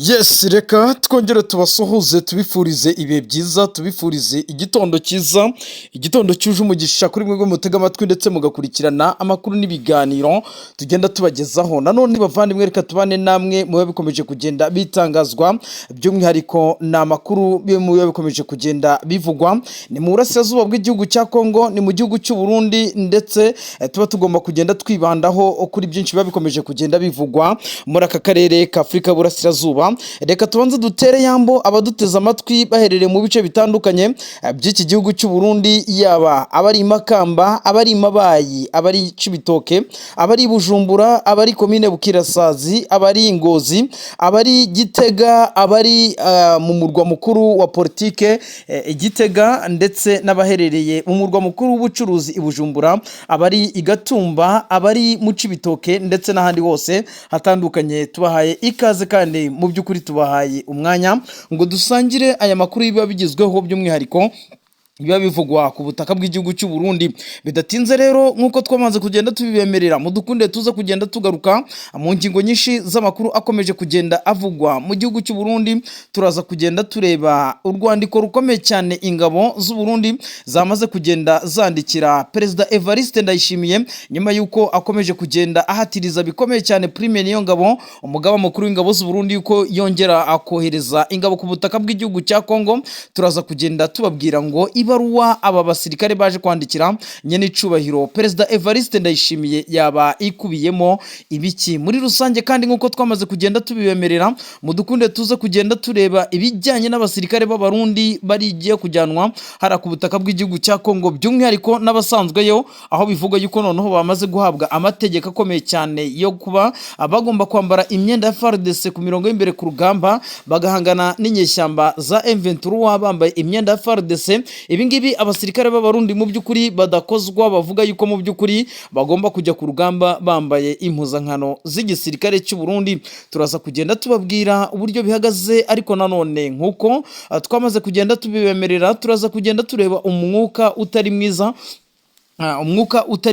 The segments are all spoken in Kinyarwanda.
Yes, reka twongere tubasuhuze tubifurize ibihe byiza, tubifurize igitondo cyiza, igitondo cyuje umugisha kuri mwebwe mutega amatwi ndetse mugakurikirana amakuru n'ibiganiro tugenda tubagezaho. Nanone bavandimwe, reka tubane namwe mu bikomeje kugenda bitangazwa, by'umwihariko ni amakuru mu bikomeje kugenda bivugwa, ni mu burasirazuba bw'igihugu cya Kongo, ni mu gihugu cy'u Burundi, ndetse tuba tugomba kugenda twibandaho kuri byinshi biba bikomeje kugenda bivugwa muri aka karere ka Afurika y'Uburasirazuba. Reka tubanze dutere yambo abaduteze amatwi baherereye mu bice bitandukanye by'iki gihugu cy'u Burundi, yaba abari Makamba, abari Mabayi, abari Cibitoke, abari Bujumbura, abari komine Bukirasazi, abari Ngozi, abari Gitega, abari mu murwa mukuru wa politike Gitega, ndetse n'abaherereye mu murwa mukuru w'ubucuruzi i Bujumbura, abari Igatumba, abari mu Cibitoke, ndetse n'ahandi hose hatandukanye. Tubahaye ikaze kandi mu by'ukuri tubahaye umwanya ngo dusangire aya makuru biba bigezweho, by'umwihariko biba bivugwa ku butaka bw'igihugu cy'u Burundi. Bidatinze rero, nk'uko twamaze kugenda tubibemerera, mudukunde tuza kugenda tugaruka mu ngingo nyinshi z'amakuru akomeje kugenda avugwa mu gihugu cy'u Burundi. Turaza kugenda tureba urwandiko rukomeye cyane ingabo z'u Burundi zamaze kugenda zandikira Perezida Evariste Ndayishimiye, nyuma y'uko akomeje kugenda ahatiriza bikomeye cyane Prime Niyongabo, umugaba mukuru w'ingabo z'u Burundi, yuko yongera akohereza ingabo ku butaka bw'igihugu cya Kongo. Turaza kugenda tubabwira ngo ibaruwa aba basirikare baje kwandikira nyenicubahiro Perezida Evariste Ndayishimiye yaba ikubiyemo ibiki muri rusange. Kandi nk'uko twamaze kugenda tubibemerera, mudukunde tuze kugenda tureba ibijyanye n'abasirikare b'abarundi barigiye kujyanwa hara ku butaka bw'igihugu cya Kongo, by'umwihariko n'abasanzweyo, aho bivuga yuko noneho bamaze guhabwa amategeko akomeye cyane yo kuba bagomba kwambara imyenda ya FARDC ku mirongo y'imbere ku rugamba, bagahangana n'inyeshyamba za M23 bambaye imyenda ya FARDC. Ibingibi abasirikare b'abarundi mu by'ukuri badakozwa, bavuga yuko mu by'ukuri bagomba kujya ku rugamba bambaye impuzankano z'igisirikare cy'u Burundi. Turaza kugenda tubabwira uburyo bihagaze, ariko nanone nk'uko twamaze kugenda tubibemerera, turaza kugenda tureba umwuka utari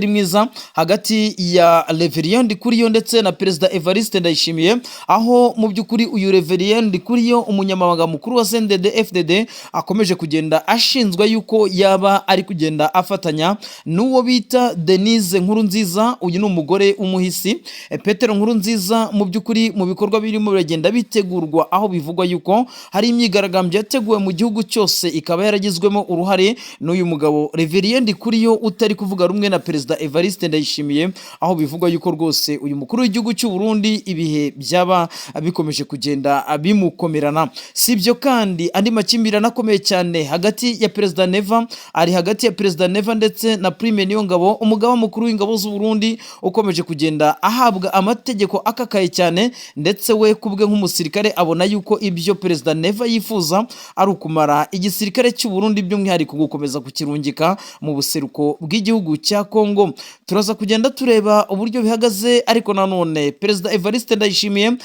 mwiza hagati ya Reverien Ndikuriyo ndetse na Perezida Evariste Ndayishimiye, aho mu by'ukuri uyu Reverien Ndikuriyo, umunyamabanga mukuru wa CNDD-FDD, akomeje kugenda ashinzwe yuko yaba ari kugenda afatanya n'uwo bita Denise Nkurunziza. Uyu ni umugore w'umuhisi Petero Nkurunziza. Mu by'ukuri mu bikorwa birimo biragenda bitegurwa, aho bivugwa yuko hari imyigaragambyo yateguwe mu gihugu cyose, ikaba yaragizwemo uruhare n'uyu mugabo Reverien Ndikuriyo utari kuvuga rumwe na Perezida Evariste Ndayishimiye, aho bivugwa yuko rwose uyu mukuru w'igihugu cy'u Burundi ibihe byaba bikomeje kugenda bimukomerana. Sibyo kandi andi makimbirane akomeye cyane hagati ya Perezida Neva, ari hagati ya Perezida Neva ndetse na Prime Niyongabo, umugaba mukuru w'ingabo z'u Burundi, ukomeje kugenda ahabwa amategeko akakaye cyane, ndetse we kubwe nk'umusirikare abona yuko ibyo Perezida Neva yifuza ari ukumara igisirikare cy'u Burundi, by'umwihariko gukomeza kukirungika mu buseruko bw'igihugu cya Kongo. Turaza kugenda tureba uburyo bihagaze, ariko nanone Perezida Evariste Ndayishimiye,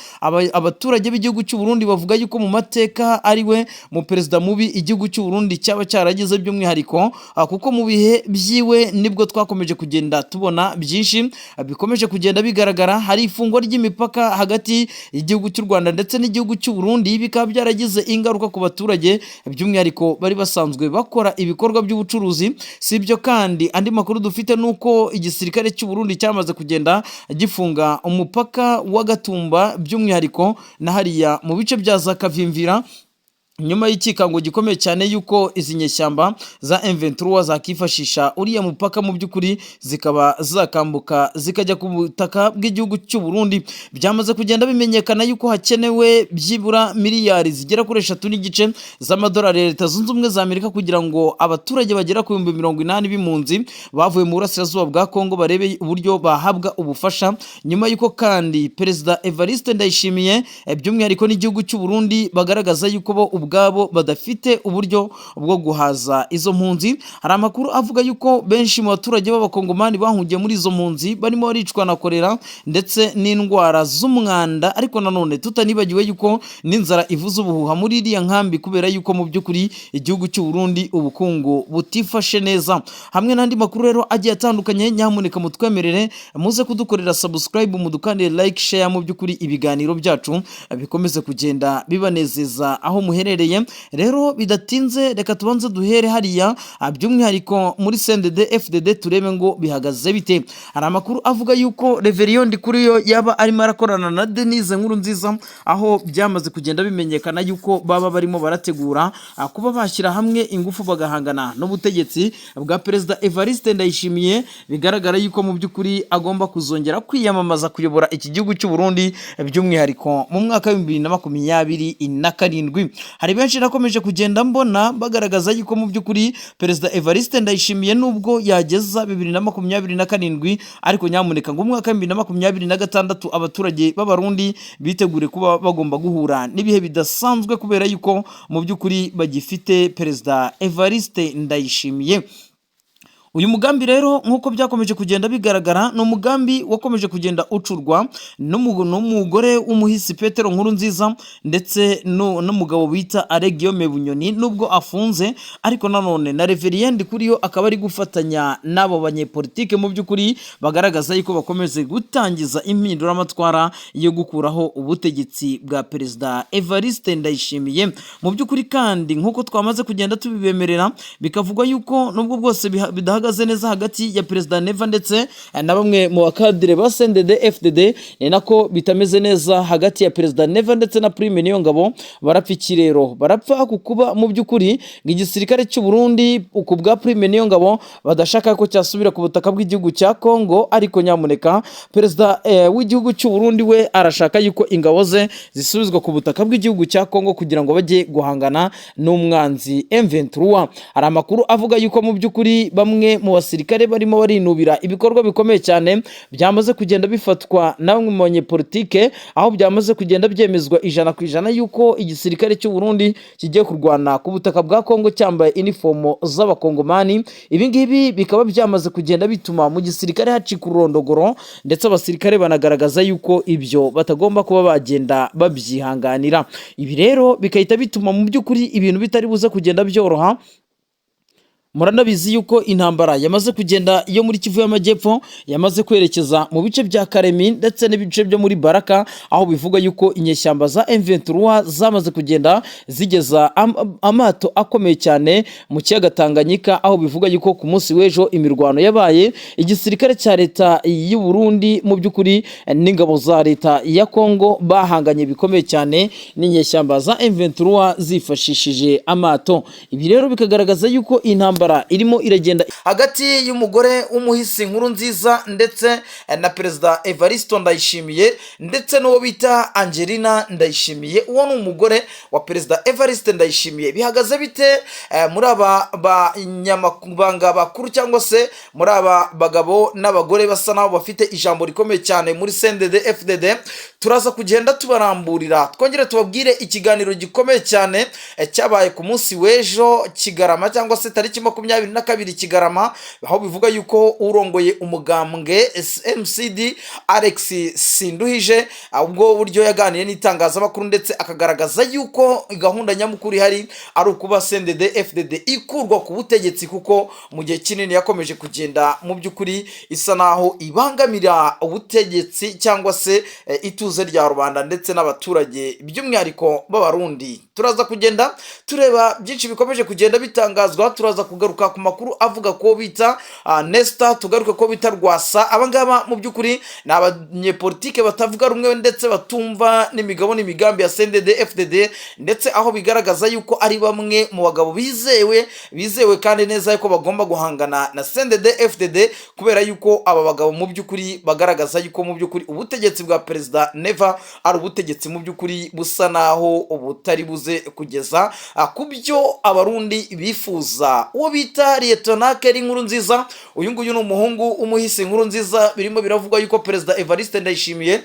abaturage b'igihugu cy'u Burundi bavuga yuko mu mateka ari we mu perezida mubi igihugu cy'u Burundi cyaba cyaragize, by'umwihariko kuko mu bihe byiwe nibwo twakomeje kugenda tubona byinshi bikomeje kugenda bigaragara. Hari ifungwa ry'imipaka hagati y'igihugu cy'u Rwanda ndetse n'igihugu cy'u Burundi, bikaba byaragize ingaruka ku baturage, by'umwihariko bari basanzwe bakora ibikorwa by'ubucuruzi. Sibyo kandi andi makuru dufite nuko igisirikare cy'u Burundi cyamaze kugenda gifunga umupaka wa Gatumba, by'umwihariko na hariya mu bice bya za Kavimvira, nyuma y'ikikango gikomeye cyane yuko izi nyeshyamba za M23 zakifashisha uriya mupaka, mu by'ukuri zikaba zakambuka zikajya ku butaka bw'igihugu cy'u Burundi. Byamaze kugenda bimenyekana yuko hakenewe byibura miliyari zigera kuri 3.5 z'amadolari ya Leta Zunze Ubumwe za Amerika kugira ngo abaturage bagera ku 80,000 b'impunzi bavuye mu burasirazuba bwa Kongo barebe uburyo bahabwa ubufasha, nyuma yuko kandi Perezida Evariste Ndayishimiye, by'umwihariko n'igihugu cy'u Burundi, bagaragaza yuko bo ubwabo badafite uburyo bwo guhaza izo mpunzi. Hari amakuru avuga yuko benshi mu baturage b'abakongomani bahungiye muri izo mpunzi barimo baricwa na kolera ndetse n'indwara z'umwanda, ariko nanone tutanibagiwe yuko n'inzara ivuza ubuhuha muri iriya nkambi kubera yuko mu by'ukuri igihugu cy'u Burundi ubukungu butifashe neza. Hamwe n'andi makuru rero agiye atandukanye, nyamuneka mutwemerere muze kudukorera subscribe, mudukandire like, share, mu by'ukuri ibiganiro byacu bikomeze kugenda bibanezeza aho muherereye. Rero bidatinze reka tubanze duhere hariya by'umwihariko muri CNDD FDD turebe ngo bihagaze bite. Hari amakuru avuga yuko Reverien Ndikuriyo yaba arimo arakorana na Denise Nkurunziza, aho byamaze kugenda bimenyekana yuko baba barimo barategura kuba bashyira hamwe ingufu bagahangana n'ubutegetsi bwa Perezida Evariste Ndayishimiye. Bigaragara yuko mu by'ukuri agomba kuzongera kwiyamamaza kuyobora iki gihugu cy'u Burundi by'umwihariko mu mwaka wa 2027. Hari benshi nakomeje kugenda mbona bagaragaza yuko mu by'ukuri Perezida Evariste Ndayishimiye nubwo yageza 2027, ariko nyamuneka ngo umwaka wa 2026 abaturage b'abarundi bitegure kuba bagomba guhura n'ibihe bidasanzwe kubera yuko mu by'ukuri bagifite Perezida Evariste Ndayishimiye. Uyu mugambi rero nk'uko byakomeje kugenda bigaragara ni umugambi wakomeje kugenda ucurwa n'umugore w'umuhisi Petero Nkurunziza ndetse n'umugabo bita Guillaume Bunyoni nubwo afunze, ariko nanone na Reverien Ndikuriyo akaba ari gufatanya n'abo banyepolitike mu by'ukuri bagaragaza yuko bakomeze gutangiza impinduramatwara yo gukuraho ubutegetsi bwa Perezida Evariste Ndayishimiye. Mu by'ukuri kandi nk'uko twamaze kugenda tubibemerera, bikavugwa yuko nubwo bwose bidahagaze neza hagati ya Perezida Neva ndetse na bamwe mu bakadire ba CNDD FDD, ni nako bitameze neza hagati ya Perezida Neva ndetse na Prime Niyongabo. Barapfa ikirero, barapfa kukuba mu by'ukuri igisirikare cy'u Burundi ku bwa Prime Niyongabo badashaka ko cyasubira ku butaka bw'igihugu cya Kongo, ariko nyamuneka Perezida w'igihugu cy'u Burundi we arashaka yuko ingabo ze zisubizwa ku butaka bw'igihugu cya Kongo kugira ngo bajye guhangana n'umwanzi M23. Hari amakuru avuga yuko mu by'ukuri bamwe mu basirikare barimo barinubira ibikorwa bikomeye cyane byamaze kugenda bifatwa na bamwe mu banyepolitike, aho byamaze kugenda byemezwa 100% yuko igisirikare cy'u Burundi kigiye kurwana ku butaka bwa Kongo cyambaye uniform z'abakongomani. Ibi ngibi bikaba byamaze kugenda bituma mu gisirikare hacika urondogoro, ndetse abasirikare banagaragaza yuko ibyo batagomba kuba bagenda babyihanganira. Ibi rero bikahita bituma mu by'ukuri ibintu bitari buze kugenda byoroha. Muranabizi yuko intambara yamaze kugenda iyo muri Kivu y'Amajyepfo yamaze kwerekeza mu bice bya Karemi ndetse n'ibice byo muri Baraka, aho bivuga yuko inyeshyamba za M23 zamaze kugenda zigeza amato akomeye cyane mu kiyaga Tanganyika, aho bivuga yuko ku munsi w'ejo imirwano yabaye igisirikare cya leta y'u Burundi mu by'ukuri n'ingabo za leta ya Kongo bahanganye bikomeye cyane n'inyeshyamba za M23 zifashishije amato. Ibi rero bikagaragaza yuko intambara irimo iragenda hagati y'umugore w'umuhisi Nkurunziza ndetse na Perezida Evariste Ndayishimiye ndetse n'uwo bita Angelina Ndayishimiye. Uwo ni umugore wa Perezida Evariste Ndayishimiye. Bihagaze bite muri aba banyamabanga bakuru cyangwa se muri aba bagabo n'abagore basa naho bafite ijambo rikomeye cyane muri CNDD FDD? Turaza kugenda tubaramburira, twongere tubabwire ikiganiro gikomeye cyane cyabaye ku munsi w'ejo Kigarama cyangwa se tariki 22 Kigarama, aho bivuga yuko urongoye umugambwe MCD Alex Sinduhije ubwo buryo yaganiye n'itangazamakuru ndetse akagaragaza yuko gahunda nyamukuru ihari ari ukuba CNDD FDD ikurwa ku butegetsi, kuko mu gihe kinini yakomeje kugenda mu by'ukuri isa naho ibangamira ubutegetsi cyangwa se ituze rya rubanda ndetse n'abaturage by'umwihariko b'abarundi. Turaza kugenda tureba byinshi bikomeje kugenda bitangazwa, turaza kugaruka ku makuru avuga ko bita Nesta, tugaruka ko bita Rwasa. Abangaba mu by'ukuri ni abanyepolitike batavuga rumwe ndetse batumva n'imigabo n'imigambi ya CNDD FDD, ndetse aho bigaragaza yuko ari bamwe mu bagabo bizewe kandi neza yuko bagomba guhangana na CNDD FDD, kubera yuko aba bagabo mu by'ukuri bagaragaza yuko mu by'ukuri ubutegetsi bwa Perezida Neva ari ubutegetsi mu by'ukuri busa naho ubutari buze kugeza ku byo abarundi bifuza. Uwo bita Lieutenant Nkurunziza, uyu nguyu ni umuhungu umuhisi Nkurunziza, birimo biravugwa yuko Perezida Evariste Ndayishimiye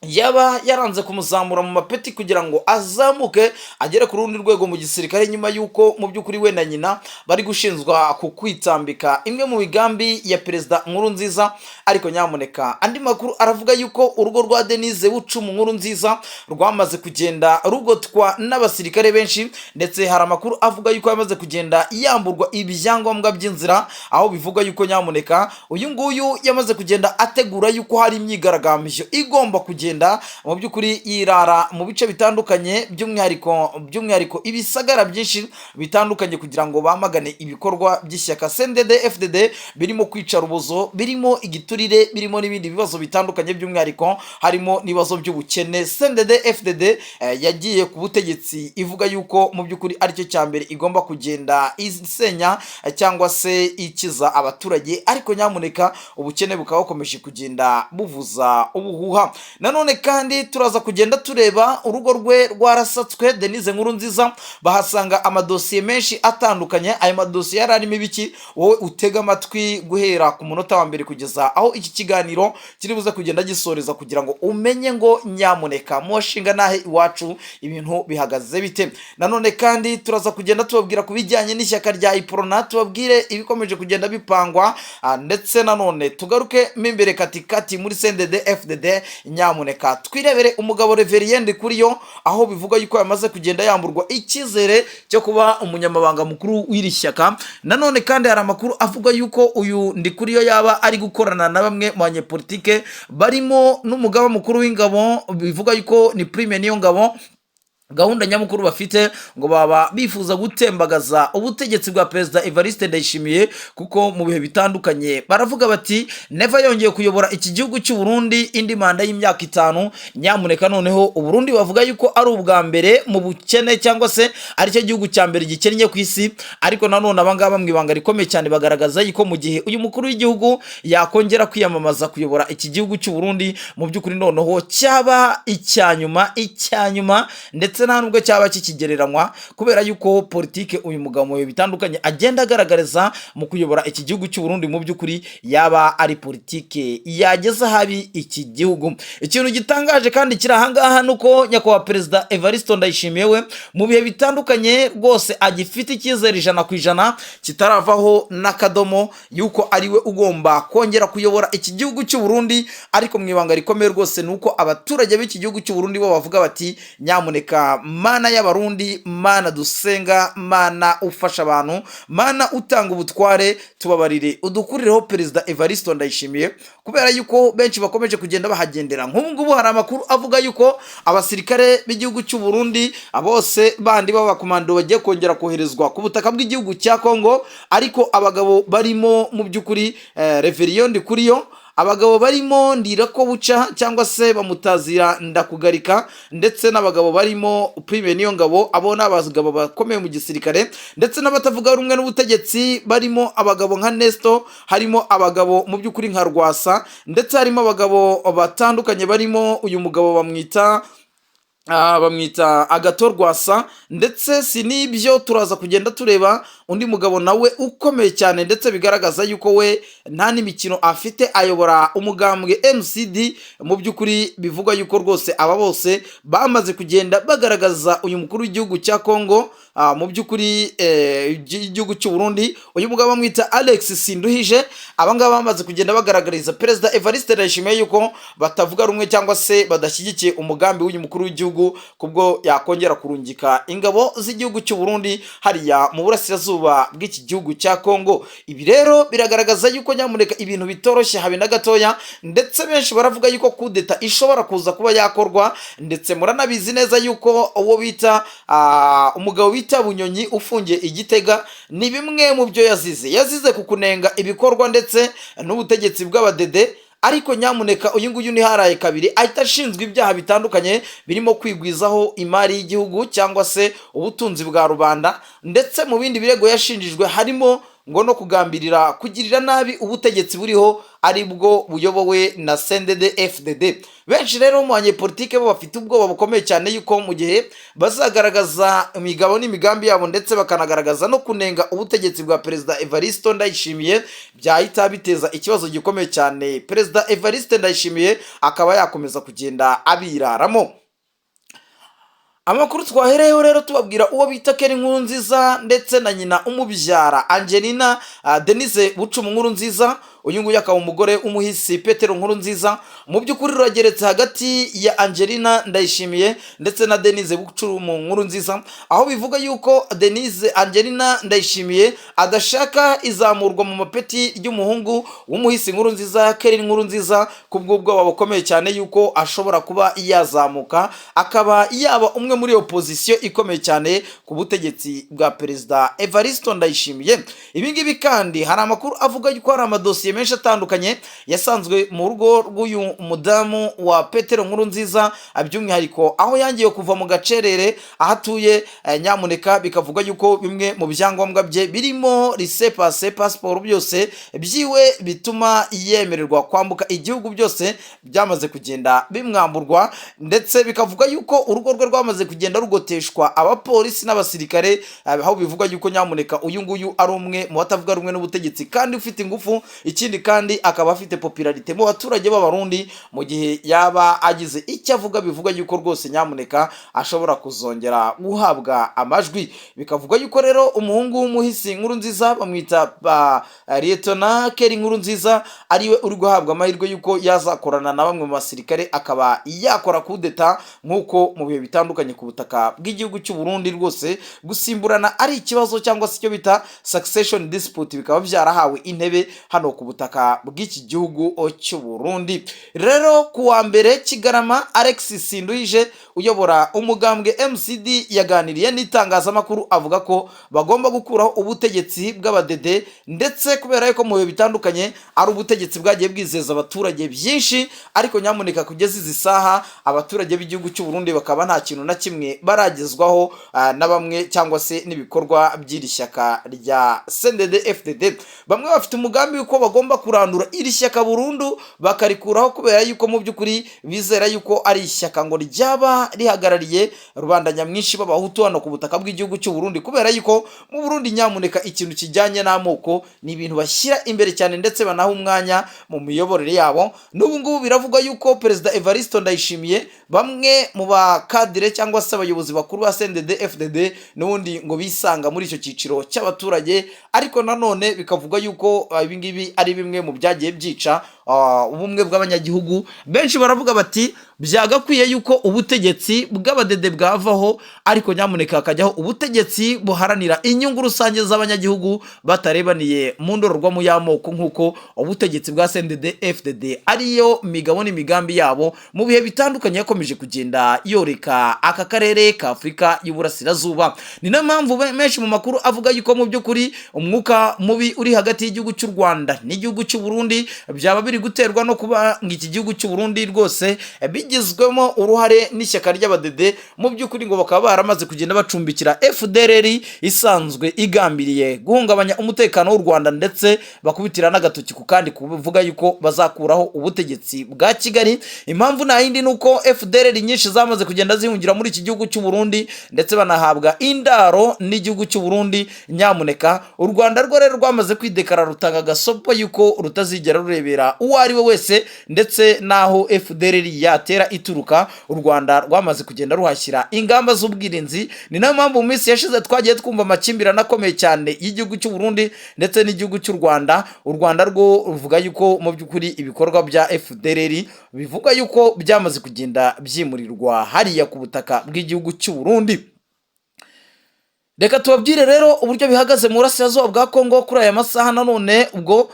yaba yaranze kumuzamura mu mapeti kugira ngo azamuke agere ku rundi rwego mu gisirikare, nyuma y'uko mu by'ukuri we na nyina bari gushinjwa ku kwitambika imwe mu migambi ya perezida Nkurunziza. Ariko nyamuneka andi makuru aravuga yuko urugo rwa Denise Bucumi Nkurunziza rwamaze kugenda rugotwa n'abasirikare benshi, ndetse hari amakuru avuga yuko yamaze kugenda yamburwa ibyangombwa by'inzira, aho bivuga yuko nyamuneka uyu nguyu yamaze kugenda ategura yuko hari imyigaragambyo igomba kugenda mu by'ukuri yirara mu bice bitandukanye, by'umwihariko ibisagara byinshi bitandukanye, kugira ngo bamagane ibikorwa by'ishyaka CNDD FDD birimo kwica rubozo, birimo igiturire, birimo n'ibindi bibazo bitandukanye, by'umwihariko harimo n'ibibazo by'ubukene. CNDD FDD yagiye ku butegetsi ivuga yuko mu by'ukuri aricyo cya mbere igomba kugenda isenya cyangwa se ikiza abaturage, ariko nyamuneka ubukene bukaba bukomeje kugenda buvuza ubuhuha. Nanone kandi turaza kugenda tureba urugo rwe rwarasatswe Denise Nkurunziza, bahasanga amadosiye menshi atandukanye. Ayo madosiye yari arimo ibiki? Wowe utega amatwi guhera ku munota wa mbere kugeza aho iki kiganiro kiri buze kugenda gisoreza, kugira ngo umenye ngo nyamuneka mushinga nahe iwacu ibintu bihagaze bite. Nanone kandi turaza kugenda tubabwira ku bijyanye n'ishyaka rya Iprona, tubabwire ibikomeje kugenda bipangwa, ndetse nanone tugaruke imbere katikati muri CNDD FDD. Nyamuneka twirebere umugabo Reverien Ndikuriyo, aho bivuga yuko yamaze kugenda yamburwa icyizere cyo kuba umunyamabanga mukuru w'iri shyaka. Nanone kandi hari amakuru avuga yuko uyu Ndikuriyo yaba ari gukorana na bamwe mu banyepolitike barimo n'umugaba mukuru w'ingabo, bivuga yuko ni Prime Niyongabo. Gahunda nyamukuru bafite ngo baba bifuza gutembagaza ubutegetsi bwa perezida Evariste Ndayishimiye, kuko mu bihe bitandukanye baravuga bati neva yongeye kuyobora iki gihugu cy'u Burundi indi manda y'imyaka 5. Nyamuneka noneho u Burundi bavuga yuko ari ubwa mbere mu bukene, cyangwa se ari cyo gihugu cya mbere gikennye ku isi. Ariko nanone abangaba mu ibanga rikomeye cyane bagaragaza yuko mu gihe uyu mukuru w'igihugu yakongera kwiyamamaza kuyobora iki gihugu cy'u Burundi, mu by'ukuri noneho cyaba icyanyuma ndetse nta nubwo cyaba kikigereranywa, kubera yuko politike uyu mugabo mu bihe bitandukanye agenda agaragariza mu kuyobora iki gihugu cy'u Burundi, mu by'ukuri yaba ari politike yageza habi iki gihugu. Ikintu gitangaje kandi kiri ahangaha nuko nyakubahwa perezida Evariste Ndayishimiye we mu bihe bitandukanye rwose agifite icyizere 100% kitaravaho n'akadomo yuko ari we ugomba kongera kuyobora iki gihugu cy'u Burundi. Ariko mu ibanga rikomeye rwose nuko abaturage b'iki gihugu cy'u Burundi bo bavuga bati nyamuneka Mana y'abarundi, Mana dusenga, Mana ufasha abantu, Mana utanga ubutware, tubabarire udukurireho perezida Evariste Ndayishimiye, kubera yuko benshi bakomeje kugenda bahagendera. Nk'ubu ngubu hari amakuru avuga yuko abasirikare b'igihugu cy'u Burundi bose bandi b'abakomando bagiye kongera koherezwa ku butaka bw'igihugu cya Kongo, ariko abagabo barimo mu by'ukuri Reverien Ndikuriyo, abagabo barimo Ndirako Buca cyangwa se bamutazira Ndakugarika, ndetse n'abagabo barimo Prime Niyongabo, abo n'abagabo bakomeye mu gisirikare, ndetse n'abatavuga rumwe n'ubutegetsi barimo abagabo nka Nesto, harimo abagabo mu by'ukuri nka Rwasa, ndetse harimo abagabo batandukanye barimo uyu mugabo bamwita Agathon Rwasa. Ndetse si n'ibyo, turaza kugenda tureba undi mugabo nawe ukomeye cyane, ndetse bigaragaza yuko we nta n'imikino afite, ayobora umugambwe MCD. Mu by'ukuri bivuga yuko rwose aba bose bamaze kugenda bagaragaza uyu mukuru w'igihugu cya Kongo, mu by'ukuri igihugu cy'u Burundi, uyu mugabo bamwita Alex Sinduhije. Abangaba bamaze kugenda bagaragariza perezida Evariste Ndayishimiye yuko batavuga rumwe cyangwa se badashyigikiye umugambi w'uyu mukuru w'igihugu, kubwo yakongera kurungika ingabo z'igihugu cy'u Burundi hariya mu burasirazuba bw'iki gihugu cya Kongo. Ibi rero biragaragaza yuko nyamuneka ibintu bitoroshye habe na gatoya, ndetse benshi baravuga yuko kudeta ishobora kuza kuba yakorwa, ndetse muranabizi neza yuko uwo bita umugabo bita Bunyonyi ufungiye Igitega, ni bimwe mu byo yazize kukunenga ibikorwa ndetse n'ubutegetsi bw'abadede. Ariko nyamuneka uyu nguyu ni haraye kabiri ahita ashinzwe ibyaha bitandukanye birimo kwigwizaho imari y'igihugu cyangwa se ubutunzi bwa rubanda, ndetse mu bindi birego yashinjijwe harimo ngo no kugambirira kugirira nabi ubutegetsi buriho aribwo buyobowe na CNDD-FDD. Benshi rero mu banyepolitike bo bafite ubwoba bukomeye cyane yuko mu gihe bazagaragaza imigabo n'imigambi yabo ndetse bakanagaragaza no kunenga ubutegetsi bwa Perezida Evariste Ndayishimiye, byahita biteza ikibazo gikomeye cyane. Perezida Evariste Ndayishimiye akaba yakomeza kugenda abiraramo. Amakuru twahereyeho rero tubabwira uwo bita Kelly Nkurunziza ndetse na nyina umubyara Angelina Denise Bucuma Nkurunziza. Uyu nguyu akaba umugore w'umuhisi Petero Nkurunziza. Mu by'ukuri rurageretse hagati ya Angelina Ndayishimiye ndetse na Denise Bucuma Nkurunziza, aho bivuga yuko Angelina Ndayishimiye adashaka izamurwa mu mapeti ry'umuhungu w'umuhisi Nkurunziza Kelly Nkurunziza, kubw'ubwoba bukomeye cyane yuko ashobora kuba yazamuka akaba yaba umwe muri opposition ikomeye cyane ku butegetsi bwa Perezida Evariste Ndayishimiye. Ibi ngibi kandi hari amakuru avuga yuko hari amadosiye menshi atandukanye yasanzwe mu rugo rw'uyu mudamu wa Petero Nkurunziza, by'umwihariko aho yangiye kuva mu gacerere ahatuye. Nyamuneka bikavuga yuko bimwe mu byangombwa bye birimo laissez-passer passport byose byiwe bituma yemererwa kwambuka igihugu byose byamaze kugenda bimwamburwa, ndetse bikavuga yuko urugo rwe rwamaze kugenda rugoteshwa abapolisi n'abasirikare, aho bivuga yuko nyamuneka uyu nguyu ari umwe mu batavuga rumwe n'ubutegetsi kandi ufite ingufu. Ikindi kandi akaba afite popularite mu baturage b'abarundi, mu gihe yaba agize icyo avuga bivuga yuko rwose nyamuneka ashobora kuzongera guhabwa amajwi. Bikavuga yuko rero umuhungu w'umuhisi Nkurunziza bamwita Lieutenant Kelly Nkurunziza ariwe uri guhabwa amahirwe yuko yazakorana na bamwe mu basirikare akaba yakora kudeta nk'uko mu bihe bitandukanye ku butaka bw'igihugu cy'u Burundi. Rwose gusimburana ari ikibazo cyangwa se icyo bita succession dispute bikaba byarahawe intebe hano ku butaka bw'iki gihugu cy'u Burundi. Rero kuwa mbere Kigarama Alexis Sinduhije uyobora umugambwe MCD yaganiriye n'itangazamakuru avuga ko bagomba gukuraho ubutegetsi bw'abadede, ndetse kubera yuko mu bihe bitandukanye ari ubutegetsi bwagiye bwizeza abaturage byinshi, ariko nyamuneka kugeza izi saha abaturage b'igihugu cy'u Burundi bakaba nta kintu na kimwe baragezwaho na bamwe cyangwa se n'ibikorwa by'iri shyaka rya CNDD-FDD. Bamwe bafite umugambi yuko bagomba kurandura iri shyaka burundu bakarikuraho, kubera yuko mu by'ukuri bizera yuko ari ishyaka ngo ryaba rihagarariye rubanda nyamwinshi b'abahutu hano ku butaka bw'igihugu cy'u Burundi, kubera yuko mu Burundi nyamuneka ikintu kijyanye n'amoko ni ibintu bashyira imbere cyane ndetse banaha umwanya mu miyoborere yabo. N'ubu ngubu biravugwa yuko Perezida Evariste Ndayishimiye bamwe mu bakadire cyangwa se abayobozi bakuru ba CNDD-FDD n'ubundi ngo bisanga muri icyo cyiciro cy'abaturage, ariko nanone bikavuga yuko ibi ngibi ari bimwe mu byagiye byica ubumwe bw'abanyagihugu. Benshi baravuga bati byagakwiye yuko ubutegetsi bw'abadede bwavaho, ariko nyamuneka hakajyaho ubutegetsi buharanira inyungu rusange z'abanyagihugu batarebaniye mu ndororwamo y'amoko, nk'uko ubutegetsi bwa CNDD-FDD ariyo migabo n'imigambi yabo mu bihe bitandukanye yakomeje kugenda yoreka aka karere ka Afurika y'Uburasirazuba. Ni nayo mpamvu menshi mu makuru avuga yuko mu by'ukuri umwuka mubi uri hagati y'igihugu cy'u Rwanda n'igihugu cy'u Burundi byaba biri guterwa no kuba iki gihugu cy'u Burundi rwose bigizwemo uruhare n'ishyaka ry'abadede. Mu by'ukuri ngo bakaba baramaze kugenda bacumbikira FDLR isanzwe igambiriye guhungabanya umutekano w'u Rwanda, ndetse bakubitira n'agatoki ku kandi kuvuga yuko bazakuraho ubutegetsi bwa Kigali. Impamvu nta yindi nuko FDLR nyinshi zamaze kugenda zihungira muri iki gihugu cy'u Burundi, ndetse banahabwa indaro n'igihugu cy'u Burundi. Nyamuneka u Rwanda rwo rero rwamaze kwidekara rutanga gasopo yuko rutazigera rurebera uwo ari we wese, ndetse naho FDLR yatera ituruka u Rwanda rwamaze kugenda ruhashyira ingamba z'ubwirinzi. Ni nayo mpamvu mu minsi yashize twagiye twumva amakimbirane akomeye cyane y'igihugu cy'u Burundi ndetse n'igihugu cy'u Rwanda. U Rwanda rwo ruvuga yuko mu by'ukuri ibikorwa bya FDLR bivuga yuko byamaze kugenda byimurirwa hariya ku butaka bw'igihugu cy'u Burundi. Reka tubabwire rero uburyo bihagaze mu burasirazuba bwa Kongo kuri aya masaha. Nanone ubwo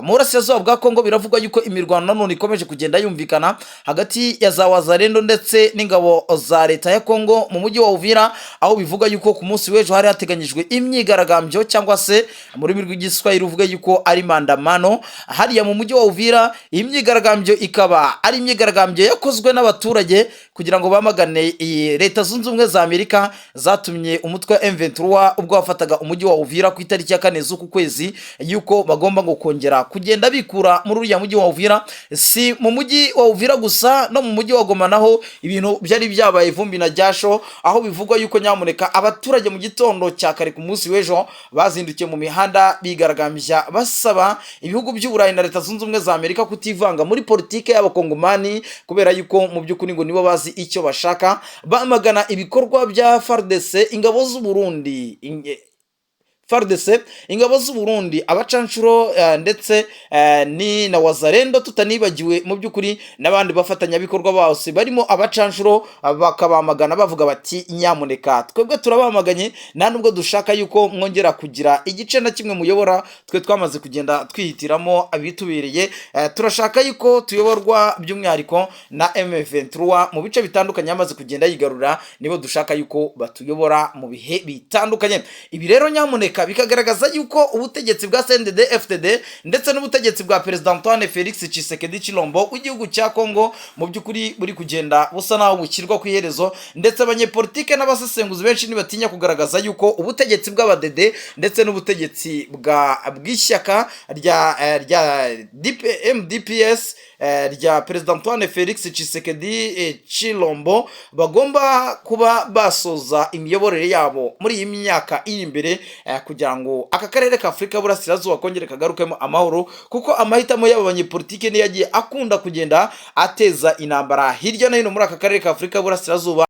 mu burasirazuba bwa Kongo biravuga yuko imirwano nanone ikomeje kugenda yumvikana hagati ya za Wazalendo ndetse n'ingabo za leta ya Kongo mu mujyi wa Uvira, aho bivuga yuko ku munsi w'ejo hari hateganyijwe imyigaragambyo cyangwa se mu rurimi rw'igiswahili uvuga yuko ari mandamano hariya mu mujyi wa Uvira. Iyi myigaragambyo ikaba ari imyigaragambyo yakozwe n'abaturage kugira ngo bamagane leta zunze ubumwe za Amerika zatumye umutwe wa M23 ubwo wafataga umujyi wa Uvira ku itariki ya 4 z'uku kwezi yuko bagomba bagomba ngo kongera kugenda bikura muri uriya mujyi wa Uvira. Si mu mujyi wa Uvira gusa, no mu mujyi wa Goma naho ibintu byari byabaye vumbi na jasho, aho bivugwa yuko nyamuneka abaturage mu gitondo cya kare ku munsi w'ejo bazindukiye mu mihanda bigaragambya basaba ibihugu by'Uburayi na Leta Zunze Ubumwe za Amerika kutivanga muri politike y'abakongomani, kubera yuko mu by'ukuri ngo nibo bazi icyo bashaka. Bamagana ibikorwa bya FARDC, ingabo z'u Burundi, FARDC, ingabo z'u Burundi, abacanshuro ndetse ni na Wazalendo, tutanibagiwe mu by'ukuri n'abandi bafatanyabikorwa bose barimo abacanshuro, bakabamagana bavuga bati nyamuneka twebwe turabamaganye, nta nubwo dushaka yuko mwongera kugira igice na kimwe muyobora, twe twamaze kugenda twihitiramo abitubereye. Turashaka yuko tuyoborwa by'umwihariko na M23 mu bice bitandukanye yamaze kugenda yigarura, nibo dushaka yuko batuyobora mu bihe bitandukanye. Ibi rero nyamuneka bikagaragaza yuko ubutegetsi bwa CNDD FDD ndetse n'ubutegetsi bwa Perezida Antoine Felix Tshisekedi Tshilombo w'igihugu cya Kongo mu by'ukuri buri kugenda busa naho bushyirwa ku iherezo, ndetse abanyepolitike n'abasesenguzi benshi ntibatinya kugaragaza yuko ubutegetsi bw'abadede ndetse n'ubutegetsi bw'ishyaka rya MDPS rya Perezida Antoine Felix Tshisekedi Tshilombo bagomba kuba basoza imiyoborere yabo muri iyi myaka iri imbere, kugira ngo aka karere ka Afurika y'Uburasirazuba kongere kagarukemo amahoro, kuko amahitamo y'aba banyepolitike niyo yagiye akunda kugenda ateza intambara hirya no hino muri aka karere ka Afurika y'Uburasirazuba.